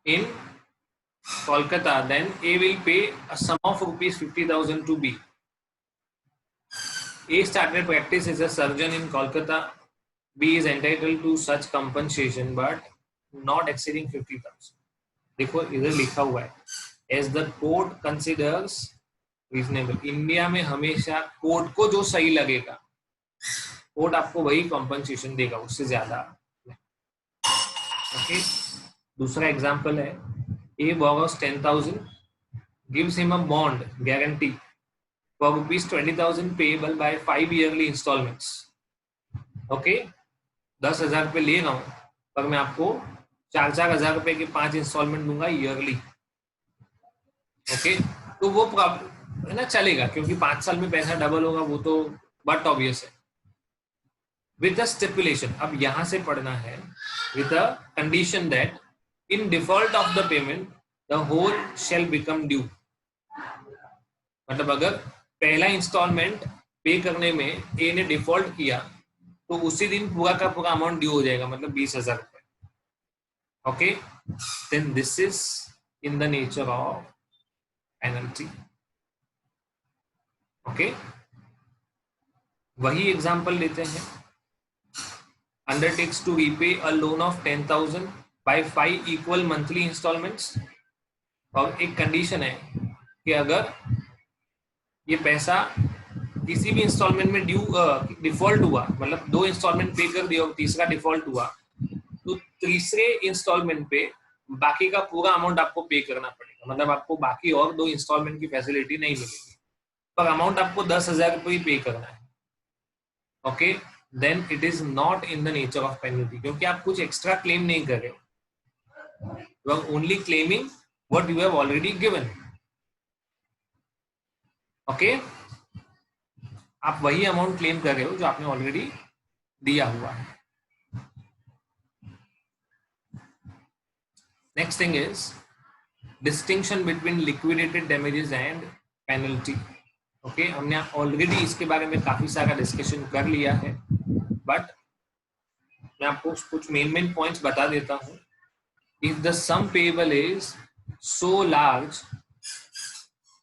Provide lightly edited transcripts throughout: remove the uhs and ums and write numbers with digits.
in Kolkata, then A will pay a sum of rupees 50,000 to B. A started practice as a surgeon in Kolkata. B is entitled to such compensation but not exceeding 50,000. देखो इधर लिखा हुआ है as the court considers reasonable. India में हमेशा court को जो सही लगेगा कोर्ट आपको वही कॉम्पनसेशन देगा, उससे ज्यादा। ओके, दूसरा एग्जांपल है A borrows 10,000, gives him a bond guarantee for rupees 20,000 payable by 5 yearly installments. Okay, 10,000 रुपये ले रहा हूं पर मैं आपको 4,000 रुपए के 5 इंस्टॉलमेंट दूंगा ईयरली। ओके, तो वो प्रॉब्लम है ना, चलेगा क्योंकि 5 साल में पैसा डबल होगा, वो तो बट ऑब्वियस है। विद द स्टिपुलेशन, अब यहां से पढ़ना है, with the condition that in default of the payment the whole shall become due. मतलब अगर पहला इंस्टॉलमेंट पे करने में ए ने डिफॉल्ट किया तो उसी दिन पूरा का पूरा अमाउंट ड्यू हो जाएगा, मतलब 20,000 रुपए। Okay, then this is in the nature of penalty. Okay, वही एग्जांपल लेते हैं। undertakes to repay a loan of 10,000 by 5 equal monthly installments। और एक कंडीशन है कि अगर ये पैसा किसी भी इंस्टॉलमेंट में ड्यू डिफॉल्ट हुआ, मतलब 2 इंस्टॉलमेंट पे कर दिया और तीसरा डिफॉल्ट हुआ, तो तीसरे इंस्टॉलमेंट पे बाकी का पूरा अमाउंट आपको पे करना पड़ेगा। मतलब आपको बाकी और 2 इंस्टॉलमेंट की फैसिलिटी नहीं मिलेगी, पर अमाउंट आपको 10,000 रुपये ही पे करना है। Okay, then it is not in the nature of penalty, क्योंकि आप कुछ एक्स्ट्रा क्लेम नहीं कर रहे हो, you are only claiming what you have already given. Okay, आप वही अमाउंट क्लेम कर रहे हो जो आपने ऑलरेडी दिया हुआ है। Next thing is distinction between liquidated damages and penalty. Okay, हमने ऑलरेडी इसके बारे में काफी सारा डिस्कशन कर लिया है, बट मैं आपको कुछ मेन पॉइंट्स बता देता हूं। If the sum payable is so large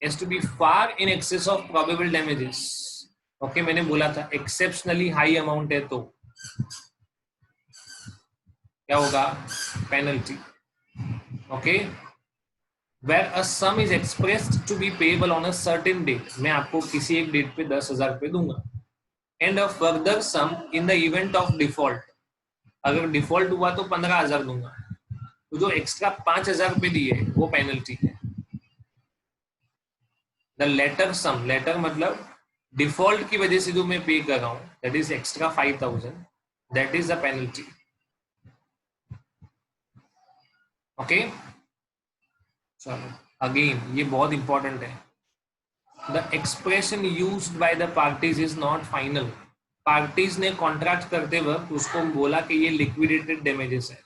as to be far in excess of probable damages. Okay, मैंने बोला था एक्सेप्शनली हाई अमाउंट है तो क्या होगा, penalty. Okay, where a sum is expressed to be payable on a certain date, मैं आपको किसी एक डेट पे 10,000 रुपए दूंगा, and a further sum in the event of default, अगर डिफॉल्ट हुआ तो 15,000 दूंगा, तो जो एक्स्ट्रा 5,000 रुपए दिए वो पेनल्टी है। द लेटर सम, लेटर मतलब डिफॉल्ट की वजह से जो मैं पे कर रहा हूं, that is extra 5,000, that is the penalty. Okay, चलो अगेन ये बहुत इंपॉर्टेंट है। The expression used by the parties is not final. Parties ने कॉन्ट्रैक्ट करते वक्त उसको बोला कि ये लिक्विडेटेड डैमेजेस है,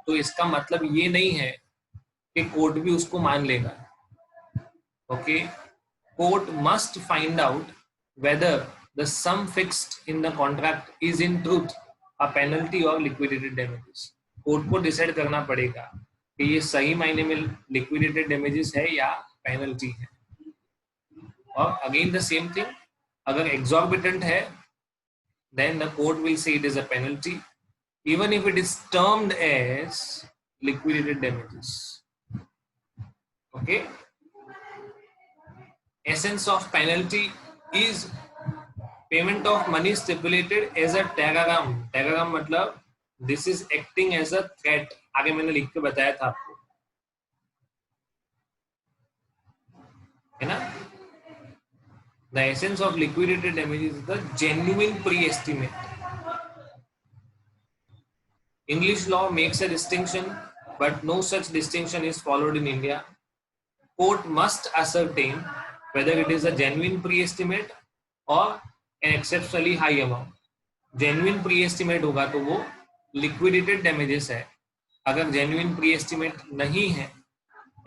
तो इसका मतलब ये नहीं है कि कोर्ट भी उसको मान लेगा। Okay, court must find out whether the sum fixed in the contract is in truth a penalty और लिक्विडेटेड डैमेजेस। कोर्ट को डिसाइड करना पड़ेगा कि ये सही मायने में लिक्विडेटेड डैमेजेस है या पेनल्टी है। और अगेन द सेम थिंग, अगर एक्सॉर्बिटेंट है then the court will say it is a penalty even if it is termed as liquidated damages. Okay, essence of penalty is payment of money stipulated as a teragram. Teragram मतलब this is acting as a threat। आगे मैंने लिख के बताया था आपको, है ना। The essence of liquidated damages is the genuine pre-estimate. English law makes a distinction, but no such distinction is followed in India. Court must ascertain whether it is a genuine pre-estimate or an exceptionally high amount. Genuine pre-estimate होगा तो वो liquidated damages है, अगर genuine pre-estimate नहीं है,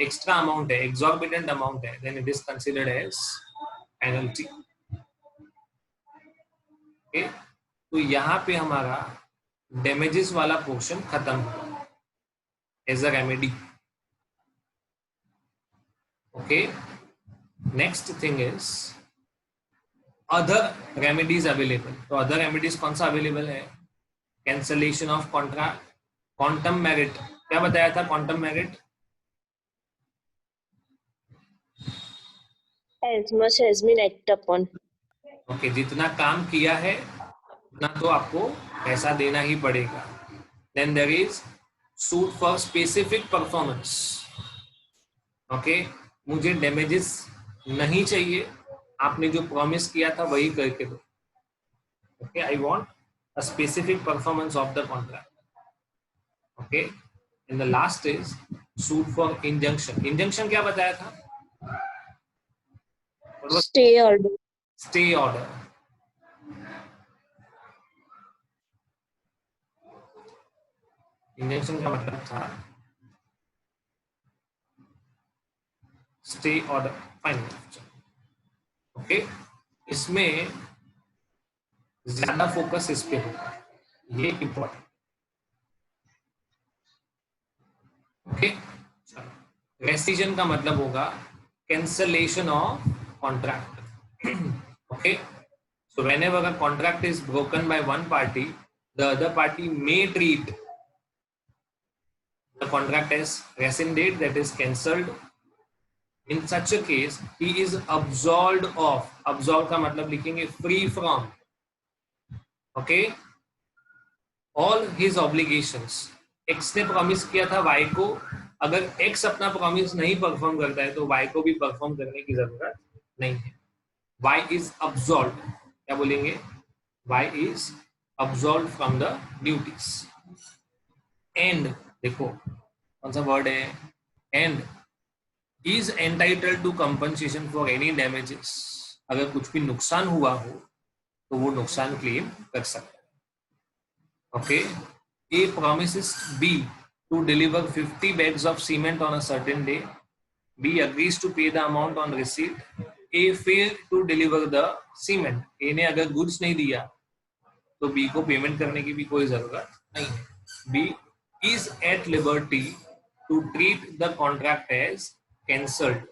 extra amount है, exorbitant amount है, then it is considered as penalty. Okay, तो यहां पे हमारा डैमेजेस वाला पोर्शन खत्म हुआ। as a remedy. Okay, next thing is other remedies available. तो अदर रेमेडीज कौन सा अवेलेबल है? Cancellation of contract, quantum merit. क्या बताया था quantum merit? As much has been acted upon. Okay, जितना काम किया है उतना तो आपको पैसा देना ही पड़ेगा. Then there is suit for specific performance. Okay, मुझे डैमेजेस नहीं चाहिए, आपने जो प्रॉमिस किया था वही करके दो. Okay, I want a specific performance of the contract. Okay, and the last is suit for injunction. Injunction क्या बताया था? Stay order. Stay order. Injunction का मतलब था स्टे ऑर्डर. फाइन. ओके, इसमें ज्यादा फोकस इस पे होगा, ये इंपॉर्टेंट. ओके, रेसिजन का मतलब होगा cancellation of contract. Okay, so whenever a contract is broken by one party, the other party may treat the contract as rescinded, that is cancelled. In such a case, he is absolved of. Absolve का मतलब लिखेंगे free from. Okay, all his obligations. X ने promise किया था Y को, अगर X अपना promise नहीं परफॉर्म करता है तो Y को भी परफॉर्म करने की जरूरत नहीं है. Y is absolved. क्या बोलेंगे? Y is absolved from the duties. And देखो कौन सा वर्ड है? And is entitled to compensation for any damages. अगर कुछ भी नुकसान हुआ हो तो वो नुकसान क्लेम कर सकता है. Okay, A promises B to deliver 50 bags of cement on a certain day. B agrees to pay the amount on receipt. A failed to deliver the cement. A ने अगर गुड्स नहीं दिया तो B को payment करने की भी कोई जरूरत नहीं है. B is at liberty to treat the contract as cancelled.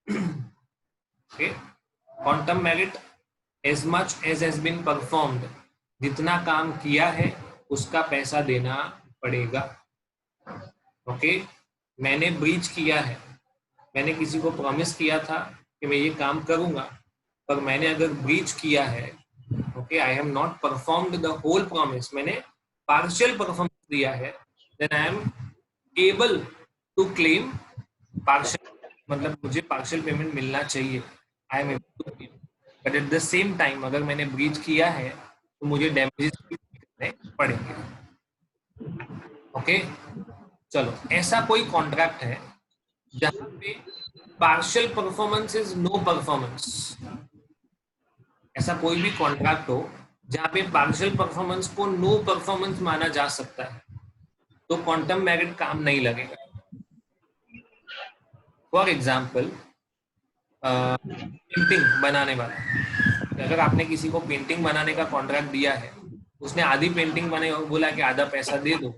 Okay, quantum merit, as much as has been performed. जितना काम किया है उसका पैसा देना पड़ेगा. ओके, मैंने ब्रीच किया है, मैंने किसी को प्रॉमिस किया था कि मैं ये काम करूंगा, पर मैंने अगर ब्रीच किया है, okay, I have not performed the whole promise, मैंने पार्शियल परफॉर्मेंस दिया है, then I am able to claim partial. मतलब मुझे पार्शियल पेमेंट मिलना चाहिए. I am able to claim. But at the same time अगर मैंने ब्रीच किया है तो मुझे डैमेजेस करने पड़ेंगे. ओके, चलो, ऐसा कोई कॉन्ट्रैक्ट है जहां पे partial performance is no performance. ऐसा कोई भी कॉन्ट्रैक्ट हो जहां पे पार्शियल परफॉर्मेंस को नो परफॉर्मेंस माना जा सकता है तो क्वांटम मेरिट काम नहीं लगेगा. फॉर एग्जाम्पल, पेंटिंग बनाने वाला, अगर आपने किसी को पेंटिंग बनाने का कॉन्ट्रैक्ट दिया है, उसने आधी पेंटिंग बनाई और बोला कि आधा पैसा दे दो,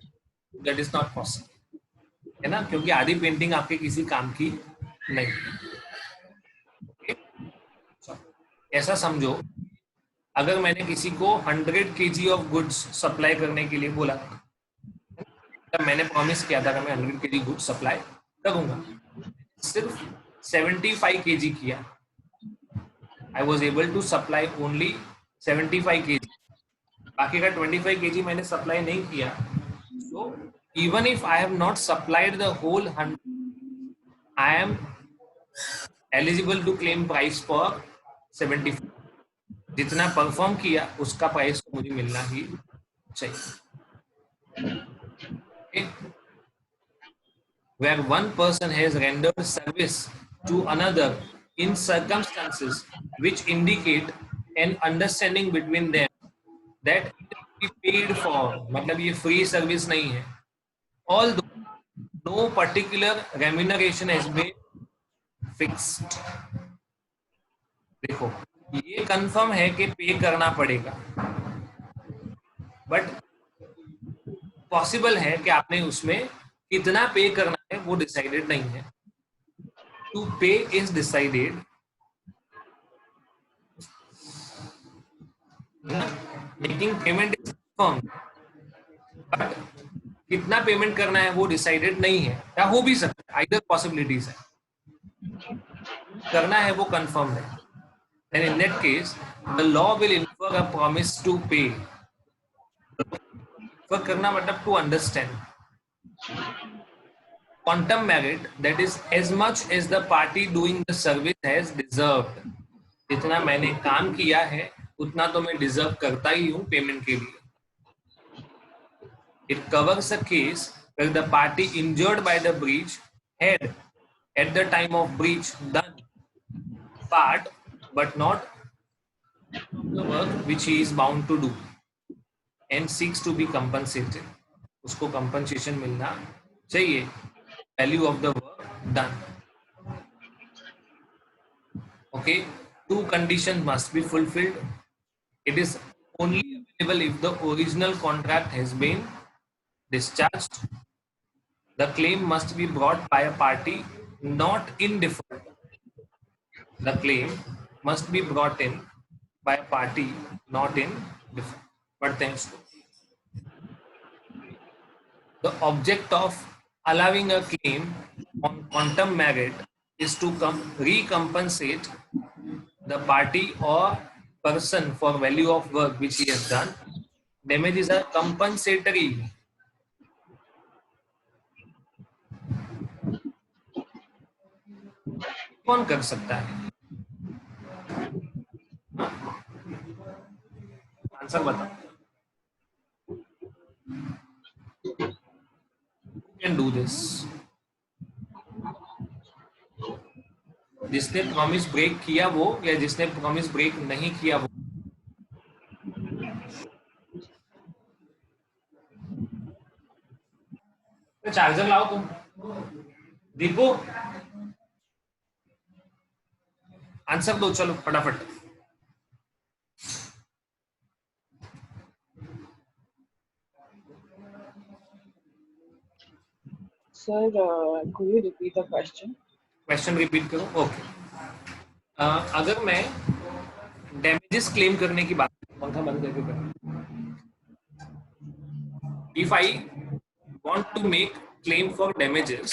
दैट इज नॉट पॉसिबल, है ना, क्योंकि आधी पेंटिंग आपके किसी काम की नहीं. ऐसा समझो, अगर मैंने किसी को 100 kg ऑफ गुड्स सप्लाई करने के लिए बोला, तब मैंने प्रॉमिस किया था कि मैं 100 kg गुड्स सप्लाई करूंगा, सिर्फ 75 kg किया. I was able to supply only 75 kg. बाकी का 25 kg मैंने सप्लाई नहीं किया. So even if I have not supplied the whole 100, I am eligible to claim price for 75. जितना परफॉर्म किया उसका प्राइस तो मुझे मिलना ही चाहिए. Okay? Where one person has rendered service to another in circumstances which indicate an understanding between them that it will be paid for, मतलब ये free service नहीं है, although no particular remuneration has been fixed. देखो, ये confirm है कि पे करना पड़ेगा, बट पॉसिबल है कि आपने उसमें कितना पे करना है वो डिसाइडेड नहीं है. टू पे is decided, making payment is confirm, but कितना पेमेंट करना है वो डिसाइडेड नहीं है, या हो भी सकता है, आइदर पॉसिबिलिटीज है. करना है वो कंफर्म है. And in that case, the law will infer a promise to pay. Infer करना मतलब to understand. Quantum merit, that is as much as the party doing the service has deserved. जितना मैंने काम किया है उतना तो मैं डिजर्व करता ही हूँ पेमेंट के लिए. It covers a case where the party injured by the breach had at the time of breach done part but not the work which he is bound to do and seeks to be compensated. उसको compensation मिलना चाहिए, value of the work done. Okay, two conditions must be fulfilled. It is only available if the original contract has been discharged. The claim must be brought by a party not in default. The claim must be brought in by a party not in default. But thanks to the object of allowing a claim on quantum merit is to recompensate the party or person for value of work which he has done. Damages are compensatory. कौन कर सकता है? Answer बताओ. Who can do this? जिसने promise break किया वो, या जिसने प्रॉमिस ब्रेक नहीं किया वो? चार्जर लाओ तुम. दीपू आंसर दो, चलो फटाफट. Sir, could you repeat the question? Question repeat करो. ओके. अगर मैं डैमेजेस क्लेम करने की बात, पंखा बंद करके करें. If I want to make claim for damages,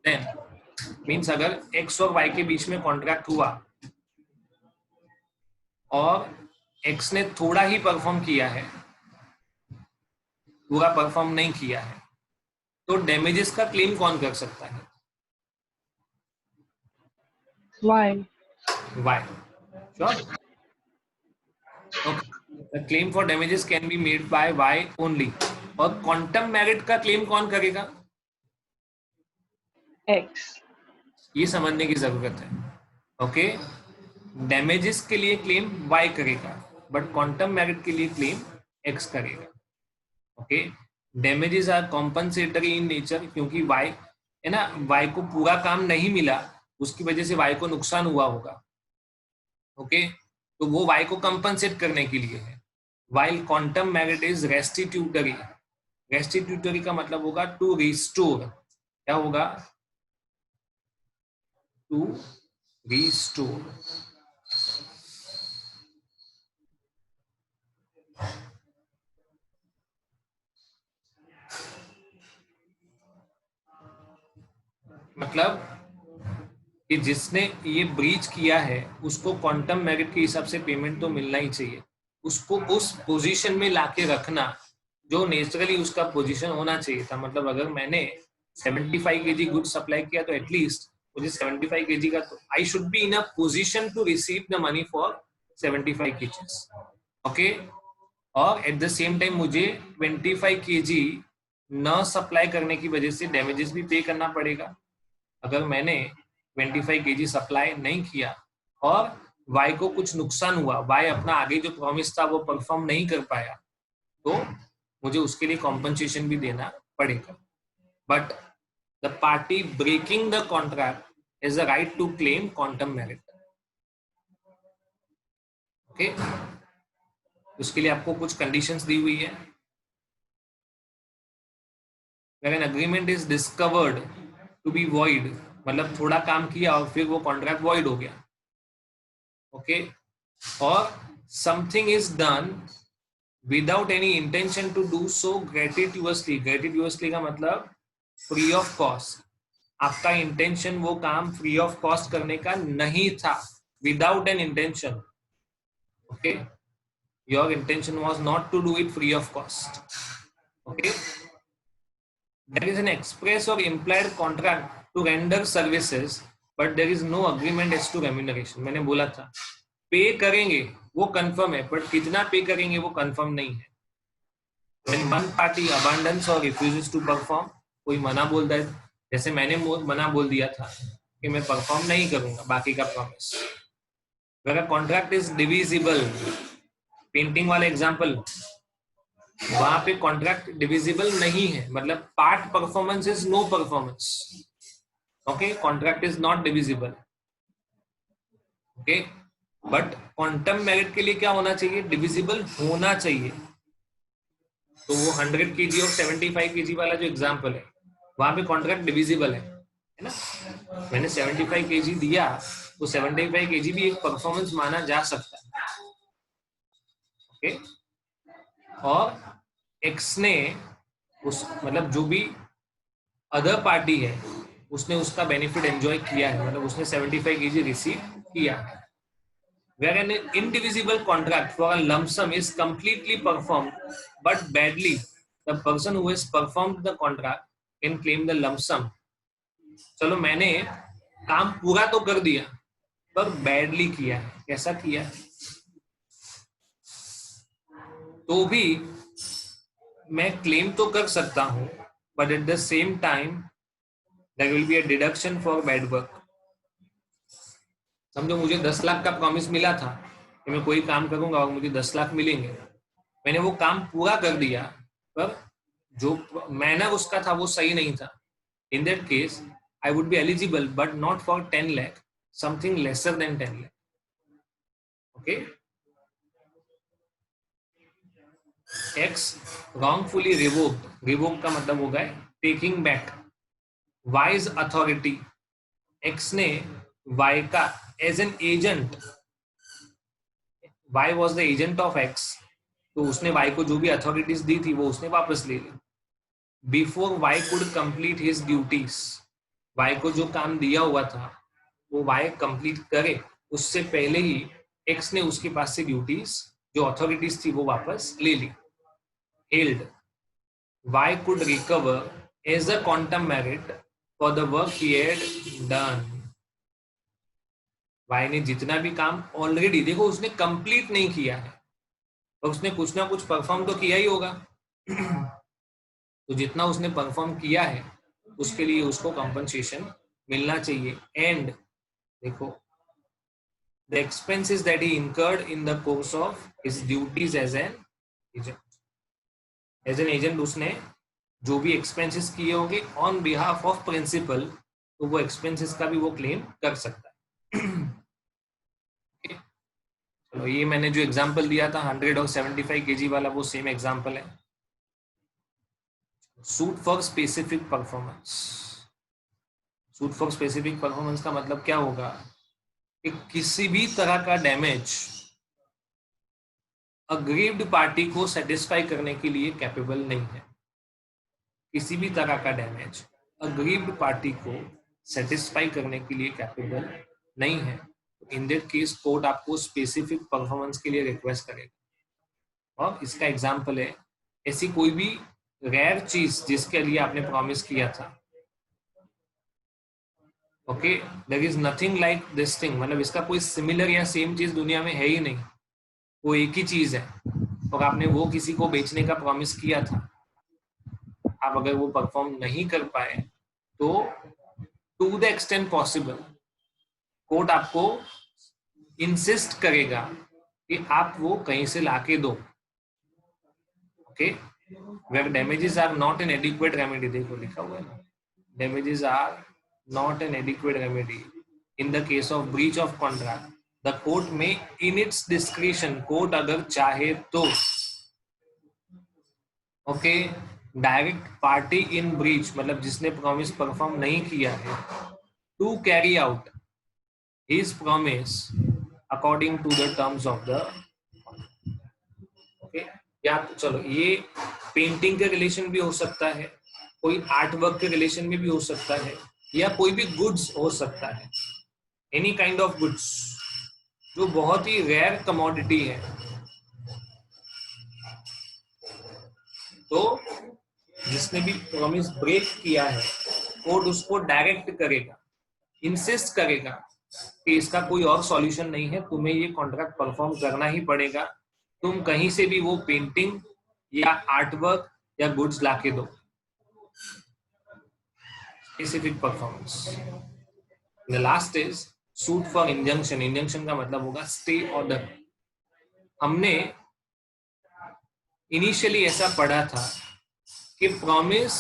then means अगर x और y के बीच में कॉन्ट्रैक्ट हुआ और x ने थोड़ा ही परफॉर्म किया है, पूरा परफॉर्म नहीं किया है, तो डैमेजेस का क्लेम कौन कर सकता है? Why? Y. Sure. Okay. The claim for damages can be made by Y only. और क्वांटम मेरिट का क्लेम कौन करेगा? X. ये समझने की जरूरत है. ओके, डैमेजेस के लिए क्लेम Y करेगा, बट क्वांटम मेरिट के लिए क्लेम X करेगा. Okay, damages are compensatory in nature, क्योंकि Y है ना, Y को पूरा काम नहीं मिला, उसकी वजह से Y को नुकसान हुआ होगा. ओके, तो वो Y को कंपनसेट करने के लिए है. While quantum merit is restitutory. Restitutory का मतलब होगा टू रिस्टोर. क्या होगा? To restore. मतलब कि जिसने ये ब्रीच किया है उसको क्वांटम मेरिट के हिसाब से पेमेंट तो मिलना ही चाहिए. उसको उस पोजीशन में लाके रखना जो नेचुरली उसका पोजीशन होना चाहिए था. मतलब अगर मैंने 75 kg गुड सप्लाई किया तो एटलीस्ट मुझे 75 kg का, तो I should be in a position to receive the money for 75 kgs. Okay, और एट द सेम टाइम मुझे 25 kg न सप्लाई करने की वजह से डैमेजेस भी पे करना पड़ेगा. अगर मैंने 25 kg सप्लाई नहीं किया और वाई को कुछ नुकसान हुआ, वाई अपना आगे जो प्रॉमिस था वो परफॉर्म नहीं कर पाया, तो मुझे उसके लिए कॉम्पनसेशन भी देना पड़ेगा. But the party breaking the contract is the right to claim quantum merit. Okay, उसके लिए आपको कुछ कंडीशंस दी हुई है. Where an agreement is discovered to be void, मतलब थोड़ा काम किया और फिर वो कॉन्ट्रैक्ट void हो गया. Okay, or something is done without any intention to do so gratuitously. Gratuitously का मतलब free of cost. आपका इंटेंशन वो काम फ्री ऑफ कॉस्ट करने का नहीं था. Without an intention. Okay, your intention was not to do it free of cost. Okay, there is an express और implied contract to render services but there is no agreement as to remuneration. मैंने बोला था पे करेंगे वो confirm है, but कितना पे करेंगे वो कंफर्म नहीं है. When one party abandons or refuses to perform, कोई मना बोलता है, जैसे मैंने मना बोल दिया था कि मैं परफॉर्म नहीं करूंगा बाकी का promise. Where a contract is divisible, painting वाला एग्जांपल, वहां पे कॉन्ट्रैक्ट डिविजिबल नहीं है, मतलब part performance is no performance. Okay, contract is not divisible. Okay, but quantum merit के लिए क्या होना चाहिए? डिविजिबल होना चाहिए. तो वो 100 kg और 75 kg वाला जो एग्जांपल है, वहां पे कॉन्ट्रैक्ट डिविजिबल है ना. मैंने 75 kg दिया तो 75 kg भी एक परफॉर्मेंस माना जा सकता है. ओके, और एक्स ने उस मतलब जो भी अदर पार्टी है उसने उसका बेनिफिट एंजॉय किया है, मतलब उसने 75 kg रिसीव किया है. Where an indivisible contract for a lump sum is completely performed but badly, the person who has performed the contract can claim the lump sum. चलो मैंने काम पूरा तो कर दिया पर बैडली किया है. कैसा किया तो भी मैं क्लेम तो कर सकता हूं, but at the same time there will be a deduction for bad work. समझो मुझे 10 लाख का प्रॉमिस मिला था कि मैं कोई काम करूंगा और मुझे 10 लाख मिलेंगे. मैंने वो काम पूरा कर दिया पर जो मैनर उसका था वो सही नहीं था. In that case I would be eligible but not for 10 lakh, something lesser than 10 lakh. Okay, X wrongfully revoked. Revoked का मतलब होगा taking back. Y's authority. X ने Y का as an agent, Y was the agent of X, तो उसने Y को जो भी authorities दी थी वो उसने वापस ले ली. Before Y could complete his duties, Y को जो काम दिया हुआ था वो Y कंप्लीट करे उससे पहले ही X ने उसके पास से ड्यूटीज जो अथॉरिटीज थी वो वापस ले ली. Held, Y could recover as a quantum merit for the work he had done. Y ने जितना भी काम ऑलरेडी, देखो उसने कंप्लीट नहीं किया है और उसने कुछ ना कुछ परफॉर्म तो किया ही होगा. तो जितना उसने परफॉर्म किया है उसके लिए उसको कंपनसेशन मिलना चाहिए. एंड देखो, the expenses that he incurred in the course of his duties as an agent. As an agent उसने जो भी एक्सपेंसेस किए होंगे ऑन बिहाफ ऑफ प्रिंसिपल, तो वो एक्सपेंसेस का भी वो क्लेम कर सकता है. चलो ये मैंने जो एग्जांपल दिया था 100 और 75 kg वाला वो सेम एग्जांपल है. Suit for specific performance. Suit for specific performance का मतलब क्या होगा कि किसी भी तरह का डैमेज अग्रीव्ड पार्टी को सेटिस्फाई करने के लिए कैपेबल नहीं है. किसी भी तरह का डैमेज अग्रीव्ड पार्टी को सेटिस्फाई करने के लिए कैपेबल नहीं है. इन दैट केस कोर्ट आपको स्पेसिफिक परफॉर्मेंस के लिए रिक्वेस्ट करेगा. और इसका एग्जांपल है ऐसी कोई भी रेयर चीज जिसके लिए आपने प्रॉमिस किया था. Okay, there is nothing like this thing, मतलब इसका कोई सिमिलर या सेम चीज दुनिया में है ही नहीं. वो एक ही चीज है और आपने वो किसी को बेचने का प्रॉमिस किया था. आप अगर वो परफॉर्म नहीं कर पाए तो to the extent possible court आपको इंसिस्ट करेगा कि आप वो कहीं से लाके दो. Okay, where damages are not an adequate remedy, देखो लिखा हुआ है ना, damages are not an adequate remedy in the case of breach of contract, the court may in its discretion, court अगर चाहे तो, okay, direct party in breach मतलब जिसने प्रॉमिस परफॉर्म नहीं किया है to carry out his promise according to the terms of the okay. या तो चलो ये पेंटिंग के रिलेशन भी हो सकता है, कोई आर्ट वर्क के रिलेशन में भी हो सकता है, या कोई भी गुड्स हो सकता है, एनी काइंड ऑफ गुड्स जो बहुत ही रेयर कमोडिटी है। तो जिसने भी प्रॉमिस ब्रेक किया है कोर्ट उसको डायरेक्ट करेगा, इंसिस्ट करेगा कि इसका कोई और सॉल्यूशन नहीं है, तुम्हें ये कॉन्ट्रैक्ट परफॉर्म करना ही पड़ेगा, तुम कहीं से भी वो पेंटिंग या आर्टवर्क या गुड्स लाके दो। Specific performance. The last is suit for injunction. Injunction का मतलब होगा स्टे ऑर्डर। हमने इनिशियली ऐसा पढ़ा था कि promise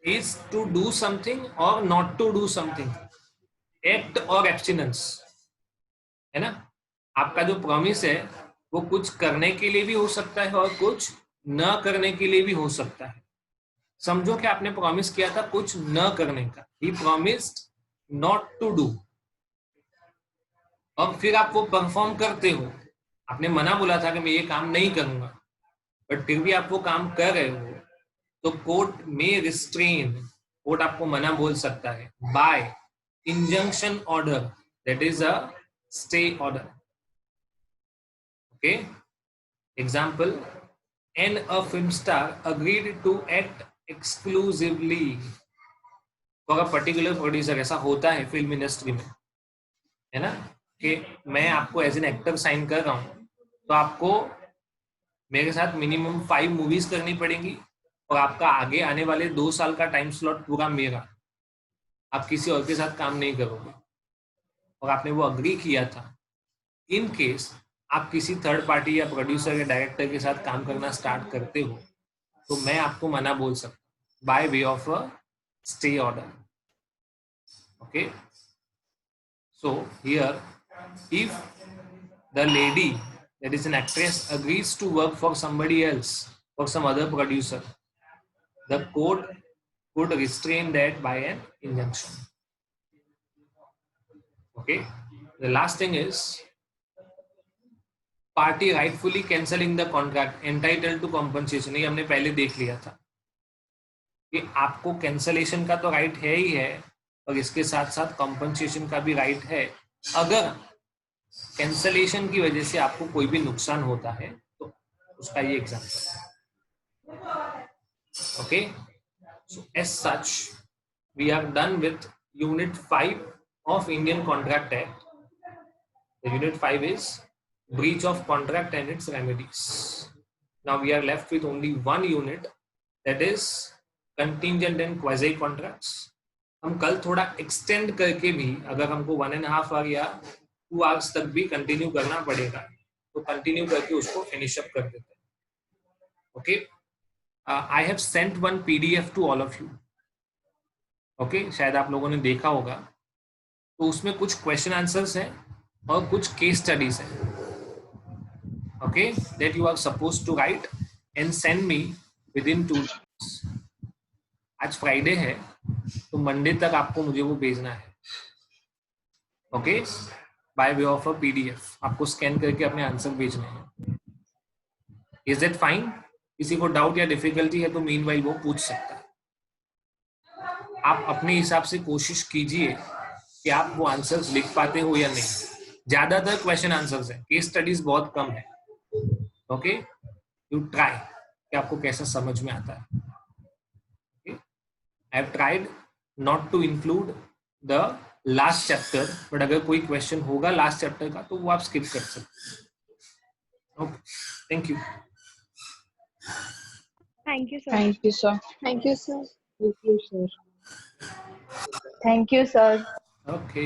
is to do something और not to do something, act और एब्स्टिनेंस, है ना। आपका जो प्रॉमिस है वो कुछ करने के लिए भी हो सकता है और कुछ न करने के लिए भी हो सकता है। समझो कि आपने प्रॉमिस किया था कुछ न करने का, he promised not to do, और फिर आप वो परफॉर्म करते हो। आपने मना बोला था कि मैं ये काम नहीं करूंगा, बट फिर भी आप वो काम कर रहे हो, तो कोर्ट में रिस्ट्रेन, कोर्ट आपको मना बोल सकता है by injunction order, that is a stay order. Okay, example, and a film star agreed to act exclusively for a particular producer. ऐसा होता है फिल्म इंडस्ट्री में, है ना, कि मैं आपको एज एन एक्टर साइन कर रहा हूँ तो आपको मेरे साथ मिनिमम 5 मूवीज करनी पड़ेंगी और आपका आगे आने वाले 2 साल का टाइम स्लॉट पूरा मेरा, आप किसी और के साथ काम नहीं करोगे, और आपने वो अग्री किया था। इन केस आप किसी थर्ड पार्टी या प्रोड्यूसर या डायरेक्टर के साथ काम करना स्टार्ट करते हो तो मैं आपको मना बोल सकता bye way of a stay order. Okay, so here if the lady that is an actress agrees to work for somebody else, for some other producer, the court could restrain that by an injunction. Okay, the last thing is party rightfully cancelling the contract entitled to compensation। ये हमने पहले देख लिया था कि आपको cancellation का तो राइट है ही है और इसके साथ साथ कॉम्पनसेशन का भी राइट है। अगर कैंसलेशन की वजह से आपको कोई भी नुकसान होता है तो उसका ये एग्जाम्पल है। Okay, so as such we are done with unit 5 of Indian Contract Act. The unit 5 is breach of contract and its remedies. Now we are left with only one unit, that is contingent and quasi contracts. हम कल थोड़ा extend करके भी अगर हमको 1.5 our या 2 hours तक भी कंटिन्यू करना पड़ेगा तो कंटिन्यू करके उसको फिनिश अप कर देते हैं। Okay, I have sent one PDF to all of you. Okay, शायद आप लोगों ने देखा होगा, तो उसमें कुछ क्वेश्चन आंसर्स हैं और कुछ केस स्टडीज हैं। Okay, that you are suppose to write and send me within 2 days। आज फ्राइडे है तो मंडे तक आपको मुझे वो भेजना है। Okay, by way of a PDF आपको स्कैन करके अपने आंसर भेजने हैं। Is that fine? किसी को डाउट या डिफिकल्टी है तो मीनवाइल वो पूछ सकता है। आप अपने हिसाब से कोशिश कीजिए कि आप वो आंसर्स लिख पाते हो या नहीं। ज्यादातर क्वेश्चन आंसर्स है, केस स्टडीज बहुत कम है। ओके, यू ट्राई कि आपको कैसा समझ में आता है। I have tried not to include the last chapter, but अगर कोई क्वेश्चन होगा लास्ट चैप्टर का तो वो आप स्किप कर सकते हैं। Okay, thank you. Thank you, sir. Thank you, sir. Thank you, sir. Thank you, sir. Thank you, sir. Okay.